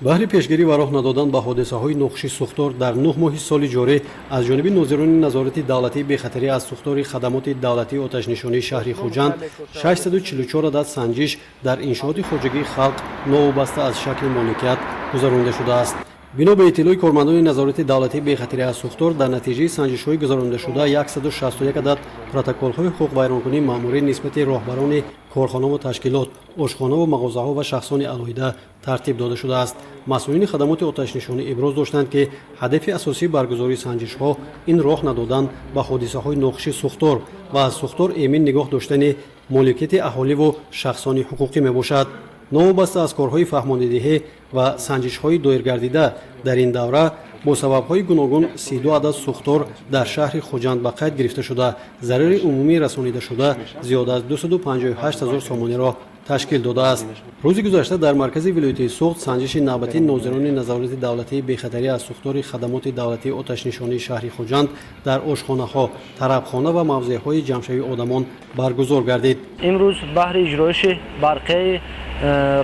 بهر پیشگیری و راه ندادن به حادثه‌های نقش سوختار در 9 ماه سال جاری از جانب ناظران نظارت دولتی به خطر از سوختار خدمات دولتی آتش‌نشانی شهر خوجند 644 عدد سنجش در انشاءات خواجگی خلق نوابسته از شکل مالکیت گذرانده شده است. بنا به اطلاع کارمندان نظارت دولتی به خطر از سوختار در نتیجه سنجش‌های گذرانده شده 161 عدد پروتکل‌های حقوق ویرانکنی مأموری نسبت راهبران کارخانه و تشکیلات، آشخانه و مغازه‌ها و شخصان علیحده ترتیب داده شده است. مسئولین خدمات آتش‌نشانی ابراز داشتند که هدف اساسی برگزاری سنجش‌ها این راه ندادن به حادثه‌های نقش سوختار و از سوختار ایمن نگاه داشتن مالکیت اهالی و شخصان حقوقی میباشد. نوابسته از کارهای فهماندهی و سنجش‌های دایرگردیده در این دوره با سبب‌های گوناگون 32 عدد سوختار در شهر خوجند به قید گرفته شده، ضرر عمومی رسانیده شده زیاد از 258,000 سامانی را تشکیل داده است. روز گذشته در مرکز ولایت سوخت سنجش نوبتی ناظران نظارت دولتی به خطری از سوختار خدمات دولتی آتش‌نشانی شهر خوجند در آشخانه‌ها، طربخانه و موضع‌های جمع‌شوی آدمان برگزار گردید. امروز بهر اجرایش برقه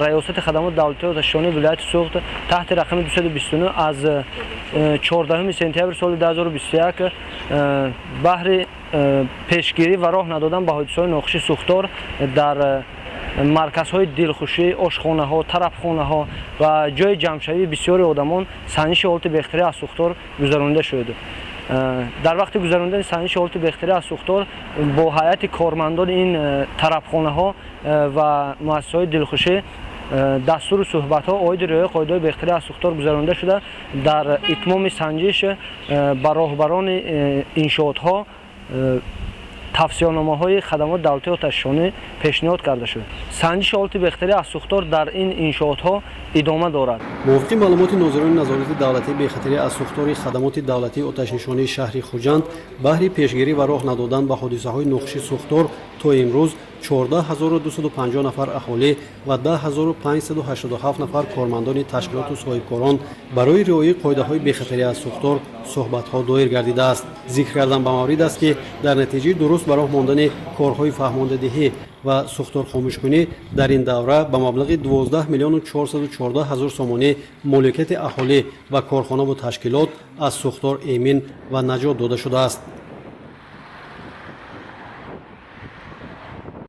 ریاست خدمات دولتی آتش‌نشانی ولایت سوخت تحت رقم 229 از 14 سپتامبر سال 2021 بهر پیشگیری و راه ندادن به حادثه‌های نقش سوختار در مرکزهای دلخوشی، آشخانه‌ها، طربخانه‌ها و جای جمع‌شوی بسیاری آدمان سنجش حالت بهتری از سوختار گذرانده شده. در وقت گذراندن سنجش حالت بهتری از سوختار با هیئت کارمندان این طربخانه‌ها و مؤسسه‌های دلخوشی دستور و صحبت‌ها عاید رعایت قاعده بهتری از سوختار گذرانده شده. در اتمام سنجش بر راهبران انشاءات‌ها توصیه‌نامه‌های خدمات دولتی آتش‌نشانی پیشنهاد کرده شد. سنجش حالت بهتری از سوختار در این انشاءات‌ها ادامه دارد. موافق معلومات ناظران نظارت دولتی به خطر از سوختار خدمات دولتی آتش‌نشانی شهر خوجند بهر پیشگیری و راه ندادن به حادثه‌های نقش سوختار تا امروز 14250 نفر اهالی و 10587 نفر کارمندان تشکیلات و صاحبکاران برای رعایت قاعده‌های بخطری از سوختار صحبت‌ها دایر گردیده است. ذکر کردن به مورد است که در نتیجه درست به راه ماندن کارهای فهماندهی و سوختار خاموش‌کنی در این دوره به مبلغ 12,414,000 سامانی مالکیت اهالی و کارخانه و تشکیلات از سوختار ایمن و نجات داده شده است.